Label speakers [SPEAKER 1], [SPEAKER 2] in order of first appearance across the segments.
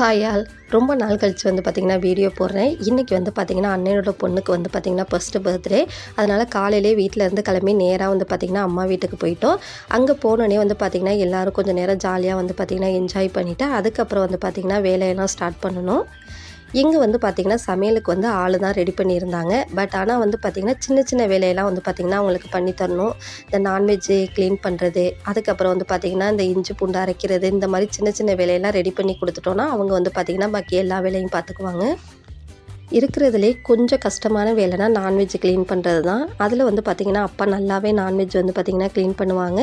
[SPEAKER 1] Hi all. ரொம்ப நாள் கழிச்சு வந்து பார்த்திங்கன்னா வீடியோ போடுறேன். இன்றைக்கி வந்து பார்த்திங்கன்னா அண்ணனோட பொண்ணுக்கு வந்து பார்த்திங்கன்னா ஃபஸ்ட்டு பர்த்டே. அதனால் காலையிலே வீட்டிலேருந்து கிளம்பி நேராக வந்து பார்த்திங்கன்னா அம்மா வீட்டுக்கு போயிட்டோம். அங்கே போனோடனே வந்து பார்த்திங்கன்னா எல்லோரும் கொஞ்சம் நேரம் ஜாலியாக வந்து பார்த்திங்கன்னா என்ஜாய் பண்ணிவிட்டு அதுக்கப்புறம் வந்து பார்த்திங்கன்னா வேலையெல்லாம் ஸ்டார்ட் பண்ணணும். இங்கே வந்து பார்த்திங்கன்னா சமையலுக்கு வந்து ஆள் தான் ரெடி பண்ணியிருந்தாங்க. பட் ஆனால் வந்து பார்த்திங்கன்னா சின்ன சின்ன வேலையெல்லாம் வந்து பார்த்திங்கன்னா அவங்களுக்கு பண்ணி தரணும். இந்த நான்வெஜ்ஜு க்ளீன் பண்ணுறது, அதுக்கப்புறம் வந்து பார்த்திங்கன்னா இந்த இஞ்சி பூண்டு அரைக்கிறது, இந்த மாதிரி சின்ன சின்ன வேலையெல்லாம் ரெடி பண்ணி கொடுத்துட்டோன்னா அவங்க வந்து பார்த்திங்கன்னா பாக்கி எல்லா வேலையும் பார்த்துக்குவாங்க. இருக்கிறதுலே கொஞ்சம் கஷ்டமான வேலைனா நான்வெஜ் க்ளீன் பண்ணுறது தான். அதில் வந்து பார்த்திங்கன்னா அப்பா நல்லாவே நான்வெஜ் வந்து பார்த்திங்கன்னா க்ளீன் பண்ணுவாங்க.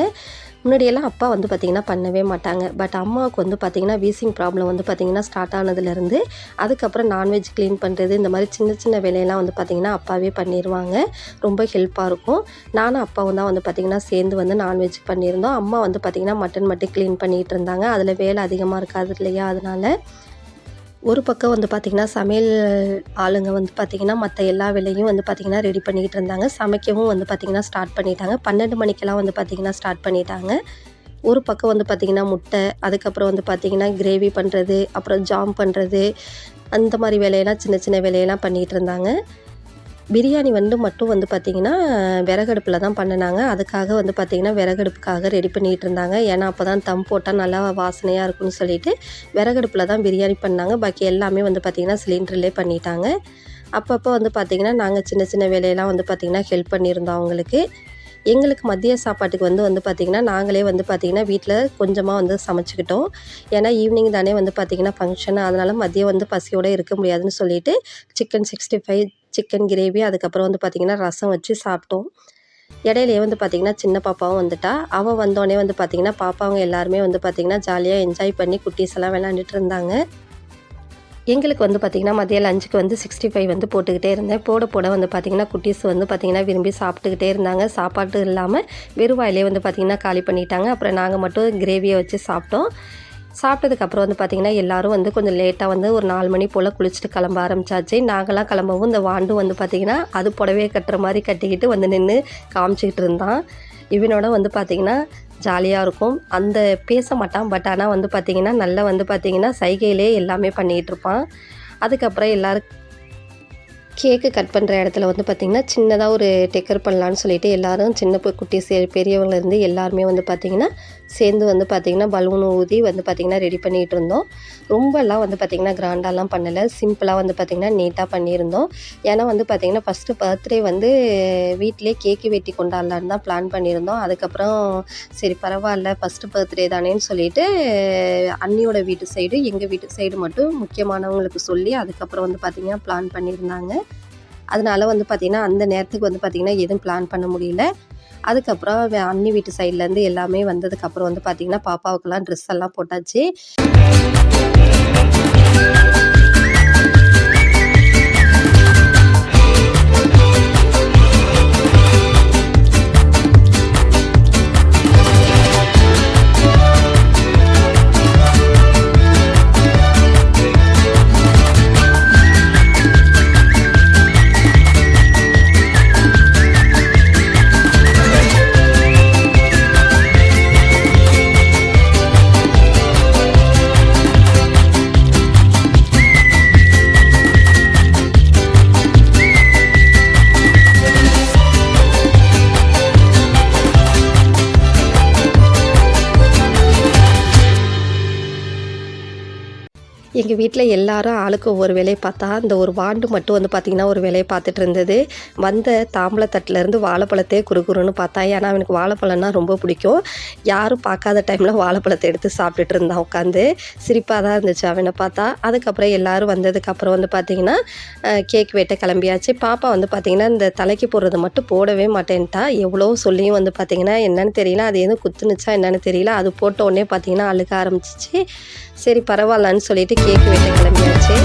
[SPEAKER 1] முன்னாடியெல்லாம் அப்பா வந்து பார்த்திங்கன்னா பண்ணவே மாட்டாங்க. பட் அம்மாவுக்கு வந்து பார்த்திங்கன்னா வீசிங் ப்ராப்ளம் வந்து பார்த்திங்கன்னா ஸ்டார்ட் ஆனதுலேருந்து அதுக்கப்புறம் நான்வெஜ் க்ளீன் பண்ணுறது, இந்த மாதிரி சின்ன சின்ன வேலையெல்லாம் வந்து பார்த்திங்கன்னா அப்பாவே பண்ணிடுவாங்க. ரொம்ப ஹெல்ப்பாக இருக்கும். நானும் அப்பாவும் தான் வந்து பார்த்திங்கன்னா சேர்ந்து வந்து நான்வெஜ் பண்ணியிருந்தோம். அம்மா வந்து பார்த்திங்கன்னா மட்டன் மட்டும் க்ளீன் பண்ணிகிட்டு இருந்தாங்க. அதில் வேலை அதிகமாக இருக்காது இல்லையா, அதனால் ஒரு பக்கம் வந்து பார்த்திங்கன்னா சமையல் ஆளுங்க வந்து பார்த்திங்கன்னா மற்ற எல்லா வேலையும் வந்து பார்த்திங்கன்னா ரெடி பண்ணிக்கிட்டு இருந்தாங்க. சமைக்கவும் வந்து பார்த்திங்கன்னா ஸ்டார்ட் பண்ணிட்டாங்க. 12 மணிக்கெல்லாம் வந்து பார்த்திங்கன்னா ஸ்டார்ட் பண்ணிட்டாங்க. ஒரு பக்கம் வந்து பார்த்திங்கன்னா முட்டை, அதுக்கப்புறம் வந்து பார்த்திங்கன்னா கிரேவி பண்ணுறது, அப்புறம் ஜாம் பண்ணுறது, அந்த மாதிரி வேலையெல்லாம் சின்ன சின்ன வேலையெல்லாம் பண்ணிகிட்டு இருந்தாங்க. பிரியாணி மட்டும் வந்து பார்த்திங்கன்னா விறகடுப்பில் தான் பண்ணினாங்க. அதுக்காக வந்து பார்த்திங்கன்னா விறகடுப்புக்காக ரெடி பண்ணிகிட்டு இருந்தாங்க. ஏன்னா அப்போ தான் தம் போட்டால் நல்லா வாசனையாக இருக்கும்னு சொல்லிட்டு விறகடுப்பில் தான் பிரியாணி பண்ணாங்க. பாக்கி எல்லாமே வந்து பார்த்திங்கன்னா சிலிண்டர்லேயே பண்ணிட்டாங்க. அப்பப்போ வந்து பார்த்திங்கன்னா நாங்கள் சின்ன சின்ன வேலையெல்லாம் வந்து பார்த்திங்கன்னா ஹெல்ப் பண்ணியிருந்தோம் அவங்களுக்கு. எங்களுக்கு மதிய சாப்பாட்டுக்கு வந்து பார்த்திங்கன்னா நாங்களே வந்து பார்த்திங்கன்னா வீட்டில் கொஞ்சமாக வந்து சமைச்சிக்கிட்டோம். ஏன்னா ஈவினிங் தானே வந்து பார்த்திங்கன்னா ஃபங்க்ஷன், அதனால் மதியம் வந்து பசியோடு இருக்க முடியாதுன்னு சொல்லிட்டு சிக்கன் 65, சிக்கன் கிரேவி, அதுக்கப்புறம் வந்து பார்த்திங்கன்னா ரசம் வச்சு சாப்பிட்டோம். இடையிலேயே வந்து பார்த்திங்கன்னா சின்ன பாப்பாவும் வந்துட்டா. அவள் வந்தோடனே வந்து பார்த்திங்கன்னா பாப்பாவங்க எல்லாருமே வந்து பார்த்திங்கன்னா ஜாலியாக என்ஜாய் பண்ணி குட்டீஸ் எல்லாம் விளாண்டுட்டு இருந்தாங்க. எங்களுக்கு வந்து பார்த்திங்கன்னா மதியம் லஞ்சுக்கு வந்து 65 வந்து போட்டுக்கிட்டே இருந்தேன். போட வந்து பார்த்திங்கன்னா குட்டீஸ் வந்து பார்த்திங்கன்னா விரும்பி சாப்பிட்டுக்கிட்டே இருந்தாங்க. சாப்பாட்டு இல்லாமல் வெறும் வாயிலே வந்து பார்த்திங்கன்னா காலி பண்ணிட்டாங்க. அப்புறம் நாங்கள் மட்டும் கிரேவியை வச்சு சாப்பிட்டோம். சாப்பிட்டதுக்கப்புறம் வந்து பார்த்திங்கன்னா எல்லோரும் வந்து கொஞ்சம் லேட்டாக வந்து ஒரு 4 மணி போல் குளிச்சுட்டு கிளம்ப ஆரம்பித்தாச்சு. நாங்களாம் கிளம்பவும் இந்த வாண்டும் வந்து பார்த்திங்கன்னா அது புடவையை கட்டுற மாதிரி கட்டிக்கிட்டு வந்து நின்று காமிச்சிக்கிட்டு இருந்தான். இவனோட வந்து பார்த்திங்கன்னா ஜாலியாக இருக்கும். அந்த பேச மாட்டான். பட் ஆனால் வந்து பார்த்திங்கன்னா நல்லா வந்து பார்த்திங்கன்னா சைகையிலே எல்லாமே பண்ணிகிட்டு இருப்பான். அதுக்கப்புறம் எல்லோரும் கேக்கு கட் பண்ணுற இடத்துல வந்து பார்த்திங்கன்னா சின்னதாக ஒரு டெக்கர் பண்ணலான்னு சொல்லிட்டு எல்லோரும் சின்ன குட்டீஸ் பெரியவங்கலேருந்து எல்லாருமே வந்து பார்த்திங்கன்னா சேர்ந்து வந்து பார்த்திங்கன்னா பலூன் ஊதி வந்து பார்த்திங்கன்னா ரெடி பண்ணிகிட்டு இருந்தோம். ரொம்பலாம் வந்து பார்த்திங்கன்னா கிராண்டாலாம் பண்ணலை. சிம்பிளாக வந்து பார்த்திங்கன்னா நீட்டாக பண்ணியிருந்தோம். ஏன்னா வந்து பார்த்திங்கன்னா ஃபஸ்ட்டு பர்த்டே வந்து வீட்டிலே கேக்கு வெட்டி கொண்டாடலான்னு தான் பிளான் பண்ணியிருந்தோம். அதுக்கப்புறம் சரி பரவாயில்ல ஃபஸ்ட்டு பர்த்டே தானேன்னு சொல்லிட்டு அண்ணியோட வீட்டு சைடு எங்கள் வீட்டு சைடு மட்டும் முக்கியமானவங்களுக்கு சொல்லி அதுக்கப்புறம் வந்து பார்த்திங்கன்னா பிளான் பண்ணியிருந்தாங்க. அதனால் வந்து பார்த்திங்கன்னா அந்த நேரத்துக்கு வந்து பார்த்திங்கன்னா எதுவும் பிளான் பண்ண முடியல. அதுக்கப்புறம் அண்ணி வீட்டு சைட்லேருந்து எல்லாமே வந்ததுக்கப்புறம் வந்து பார்த்திங்கன்னா பாப்பாவுக்கெல்லாம் ட்ரெஸ் எல்லாம் போட்டாச்சு. எங்கள் வீட்டில் எல்லாரும் ஆளுக்கு ஒவ்வொரு வேலையை பார்த்தா இந்த ஒரு வாண்டு மட்டும் வந்து பார்த்திங்கன்னா ஒரு வேலையை பார்த்துட்டு இருந்தது. வந்த தாம்பளத்தட்டிலேருந்து வாழைப்பழத்தையே குறுகுறுன்னு பார்த்தா. ஏன்னா அவனுக்கு வாழைப்பழம்னா ரொம்ப பிடிக்கும். யாரும் பார்க்காத டைமில் வாழைப்பழத்தை எடுத்து சாப்பிட்டுட்டு இருந்தான் உட்காந்து. சிரிப்பாக தான் இருந்துச்சு அவனை பார்த்தா. அதுக்கப்புறம் எல்லோரும் வந்ததுக்கப்புறம் வந்து பார்த்திங்கன்னா கேக் வெட்ட கிளம்பியாச்சு. பாப்பா வந்து பார்த்திங்கன்னா இந்த தலைக்கு போடுறது மட்டும் போடவே மாட்டேன்ட்டா. எவ்வளோ சொல்லியும் வந்து பார்த்திங்கன்னா என்னென்னு தெரியல, அது எதுவும் குத்துனுச்சா என்னென்னு தெரியல, அது போட்ட உடனே பார்த்திங்கன்னா அழுக ஆரம்பிச்சிச்சு. சரி பரவாயில்லன்னு சொல்லிட்டு கேக் வெட்ட கிளம்பியாச்சு.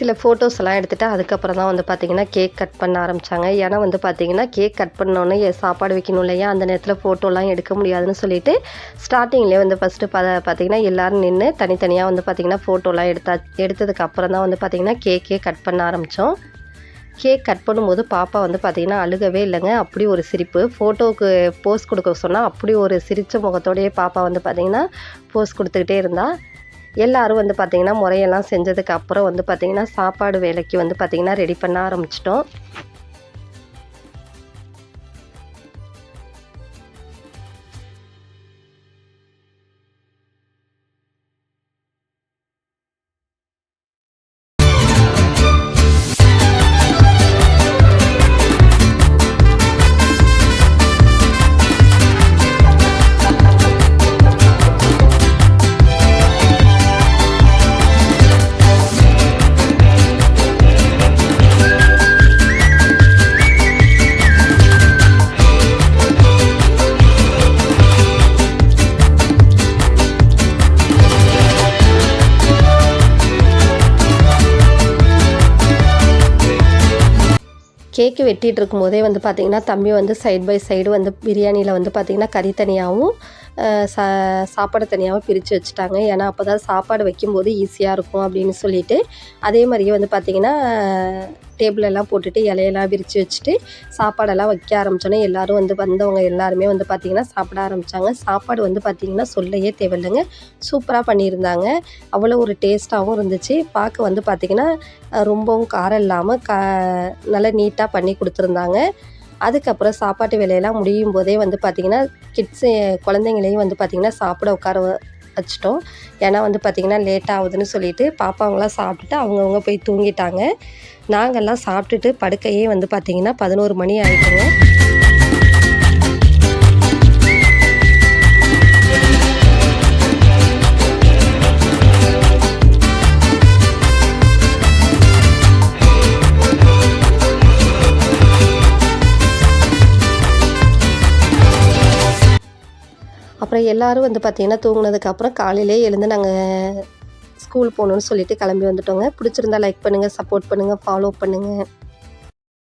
[SPEAKER 1] சில ஃபோட்டோஸ் எல்லாம் எடுத்துகிட்டு அதுக்கப்புறம் தான் வந்து பார்த்திங்கன்னா கேக் கட் பண்ண ஆரம்பித்தாங்க. ஏன்னா வந்து பார்த்திங்கன்னா கேக் கட் பண்ணோன்னே சாப்பாடு வைக்கணும் இல்லையா, அந்த நேரத்தில் ஃபோட்டோலாம் எடுக்க முடியாதுன்னு சொல்லிட்டு ஸ்டார்டிங்லேயே வந்து ஃபஸ்ட்டு பார்த்திங்கன்னா எல்லோரும் நின்று தனித்தனியாக வந்து பார்த்திங்கன்னா ஃபோட்டோலாம் எடுத்ததுக்கு அப்புறம் தான் வந்து பார்த்திங்கன்னா கேக்கே கட் பண்ண ஆரம்பித்தோம். கேக் கட் பண்ணும்போது பாப்பா வந்து பார்த்திங்கன்னா அழுகவே இல்லைங்க. அப்படி ஒரு சிரிப்பு. ஃபோட்டோவுக்கு போஸ் கொடுக்க சொன்னால் அப்படி ஒரு சிரித்த முகத்தோடையே பாப்பா வந்து பார்த்திங்கன்னா போஸ் கொடுத்துக்கிட்டே இருந்தா. எல்லோரும் வந்து பார்த்திங்கன்னா முறையெல்லாம் செஞ்சதுக்கு அப்புறம் வந்து பார்த்திங்கன்னா சாப்பாடு வேலைக்கு வந்து பார்த்திங்கன்னா ரெடி பண்ண ஆரம்பிச்சிட்டோம். கேக்கு வெட்டிகிட்டு இருக்கும்போதே வந்து பார்த்திங்கன்னா தம்பி வந்து சைட் பை சைடு வந்து பிரியாணியில் வந்து பார்த்திங்கன்னா கறி தனியாகவும் சாப்பாடு தனியாகவும் பிரித்து வச்சுட்டாங்க. ஏன்னா அப்போ தான் சாப்பாடு வைக்கும்போது ஈஸியாக இருக்கும் அப்படின்னு சொல்லிட்டு, அதே மாதிரியே வந்து பார்த்திங்கன்னா டேபிளெல்லாம் போட்டுட்டு இலையெல்லாம் விரித்து வச்சுட்டு சாப்பாடெல்லாம் வைக்க ஆரம்பித்தோன்னே எல்லோரும் வந்து வந்தவங்க எல்லாருமே வந்து பார்த்திங்கன்னா சாப்பிட ஆரம்பித்தாங்க. சாப்பாடு வந்து பார்த்திங்கன்னா சொல்லவே தேவையில்லைங்க, சூப்பராக பண்ணியிருந்தாங்க. அவ்வளோ ஒரு டேஸ்ட்டாகவும் இருந்துச்சு. பார்க்க வந்து பார்த்திங்கன்னா ரொம்பவும் காரம் இல்லாமல் நல்லா நீட்டாக பண்ணி கொடுத்துருந்தாங்க. அதுக்கப்புறம் சாப்பாட்டு வேலையெல்லாம் முடியும் போதே வந்து பார்த்திங்கன்னா குழந்தைங்களையும் வந்து பார்த்திங்கன்னா சாப்பிட உட்கார வச்சிட்டோம். ஏன்னா வந்து பார்த்திங்கன்னா லேட் ஆகுதுன்னு சொல்லிட்டு பாப்பாவங்களாம் சாப்பிட்டுட்டு அவங்கவுங்க போய் தூங்கிட்டாங்க. நாங்கள்லாம் சாப்பிட்டுட்டு படுக்கையே வந்து பார்த்திங்கன்னா 11 மணி ஆகிட்டுங்க. அப்புறம் எல்லோரும் வந்து பார்த்திங்கன்னா தூங்கினதுக்கப்புறம் காலையிலே எழுந்து நாங்கள் ஸ்கூல் போகணுன்னு சொல்லிட்டு கிளம்பி வந்துட்டோங்க. பிடிச்சிருந்தா லைக் பண்ணுங்கள், சப்போர்ட் பண்ணுங்கள், ஃபாலோ பண்ணுங்கள்.